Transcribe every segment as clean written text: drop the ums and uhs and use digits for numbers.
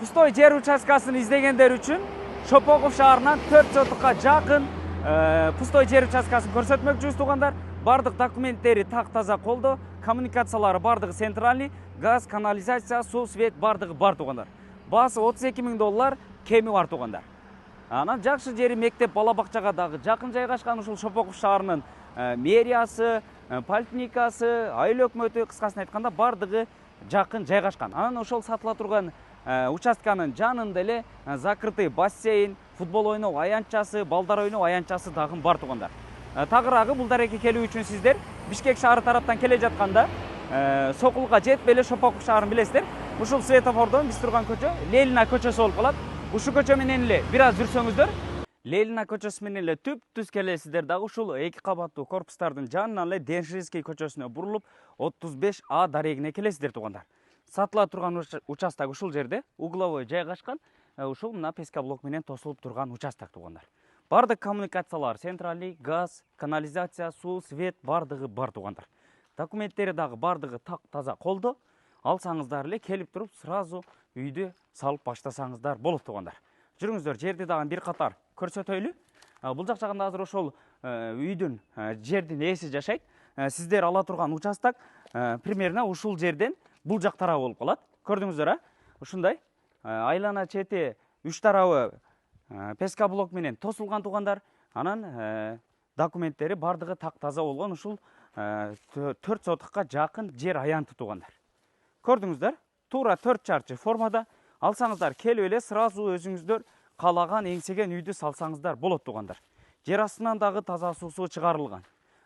Пустой жер участкасын издегендер үчүн Шопоков шаарынан 4 сотукка жакын пустой жер участкасын көрсөтмөкчүбүз туугандар. Бардык документтери так-таза колдо, коммуникациялары бардыгы центральный, газ, канализация, суу, свет бардыгы бар туугандар. Баасы $32.000 кеми бар туугандар. Анан жакшы жери мектеп, бала бакчага дагы жакын жайгашкан ушул Шопоков шаарынын мэриясы, поликлиникасы, айыл өкмөтү, кыскасын айтканда бардыгы жакын жайгашкан. Анан ошол сатыла турган участканын жанында эле закрытый бассейн, футбол ойноо аянтчасы, балдар ойноо аянтчасы дагы бар туугандар. Тагыраагы бул дарекке келүү үчүн сиздер Бишкек шаары тараптан келе жатканда Сокулга жетпей эле Шопоков шаарын билесиздер. Ушул светофордон биз турган көчө Ленина көчөсү болуп калат. Ушул көчө менен эле бир аз жүрсөңүздөр Ленина көчөсү менен эле түп-түз келесиздер дагы ушул 2 кабаттуу корпустардын жанынан эле Деншинский көчөсүнө бурулуп 35А дарегине келесиздер туугандар. Сатыла турган участок ушул жерде угловой жайгашкан, ушул мына пескоблок менен тосулуп турган участок туугандар. Бардык коммуникациялар, центральный, газ, канализация, суу, свет бардыгы бар туугандар. Документтери дагы бардыгы так-таза колдо. Алсаңыздар эле келип туруп сразу үйдү салып баштасаңыздар болот туугандар. Жүрүңүздөр, жерди дагы бир катар көрсөтөйлү. Бул жак жагында азыр ошол үйдүн жердин ээси жашайт. Сиздер ала турган участок примерно ушул жерден бул жак тарабы болуп калат. Көрдүңүздөр, ушундай айлана чети 3 тарабы пескоблок менен тосулган туугандар. Анан документтери бардыгы так-таза болгон ушул 4 сотукка жакын жер аянты туугандар. Көрдүңүздөр, туура 4 чарчы формада. Алсаңыздар келип эле сразу өзүңүздөр каалаган эңсеген үйдү салсаңыздар болот туугандар. Жер астынан дагы таза суусу чыгарылган.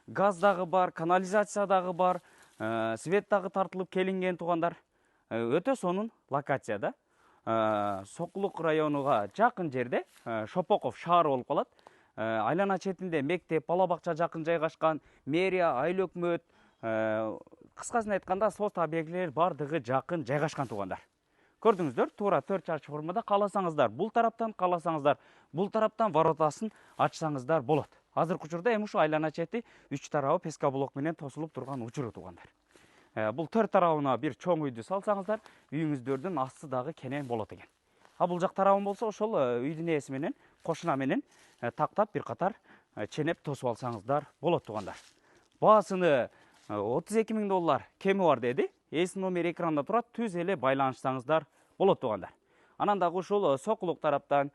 Газ дагы бар, канализация дагы бар, свет дагы тартылып келинген туугандар. Өтө сонун локацияда. Сокулук районуга жакын жерде Шопоков шаары болуп калат. Айлана четинде мектеп, бала бакча жакын жайгашкан, мэрия, айыл өкмөт, кыскасын айтканда соц объектилер бардыгы жакын жайгашкан туугандар. Көрдүңүздөр, туура 4 чарчы формада, кааласаңыздар бул тараптан, кааласаңыздар бул тараптан воротасын ачсаңыздар болот. Азыркы учурда эми ушу айлана чети 3 тарабы пескоблок менен тосулуп турган учуру туугандар. Бул 4 тарабына бир чоң үйдү салсаңыздар, үйүңүздөрдүн асты дагы кенен болот экен. Бул жак тарабын болсо ошол үйдүн ээси менен, кошуна менен тактап бир катар ченеп тосуп алсаңыздар болот туугандар. Баасыны $32.000 кеми бар деди. Ээсинин номери экранда турат, түз эле байланышсаңыздар болот туугандар. Анан дагы ушул Сокулук тараптан,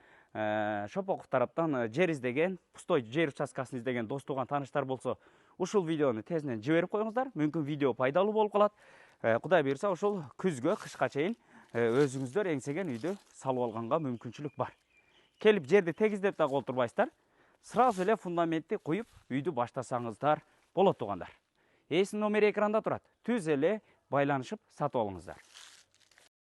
Шопоков тараптан жер издеген, пустой жер участкасын издеген дос туган тааныштар болсо, ушул видеону тезинен жиберип коюңуздар. Мүмкүн видео пайдалуу болуп калат. Кудай буйрса ушул күзгө, кышка чейин өзүңүздөр эңсеген үйдү салып алганга мүмкүнчүлүк бар. Келип жерди тегиздеп дагы олтурбайсыздар. Сразу эле фундаментти куюп үйдү баштасаңыздар болот туугандар. Ээсинин номери экранда турат. Түз эле байланышып сатып алыңыздар.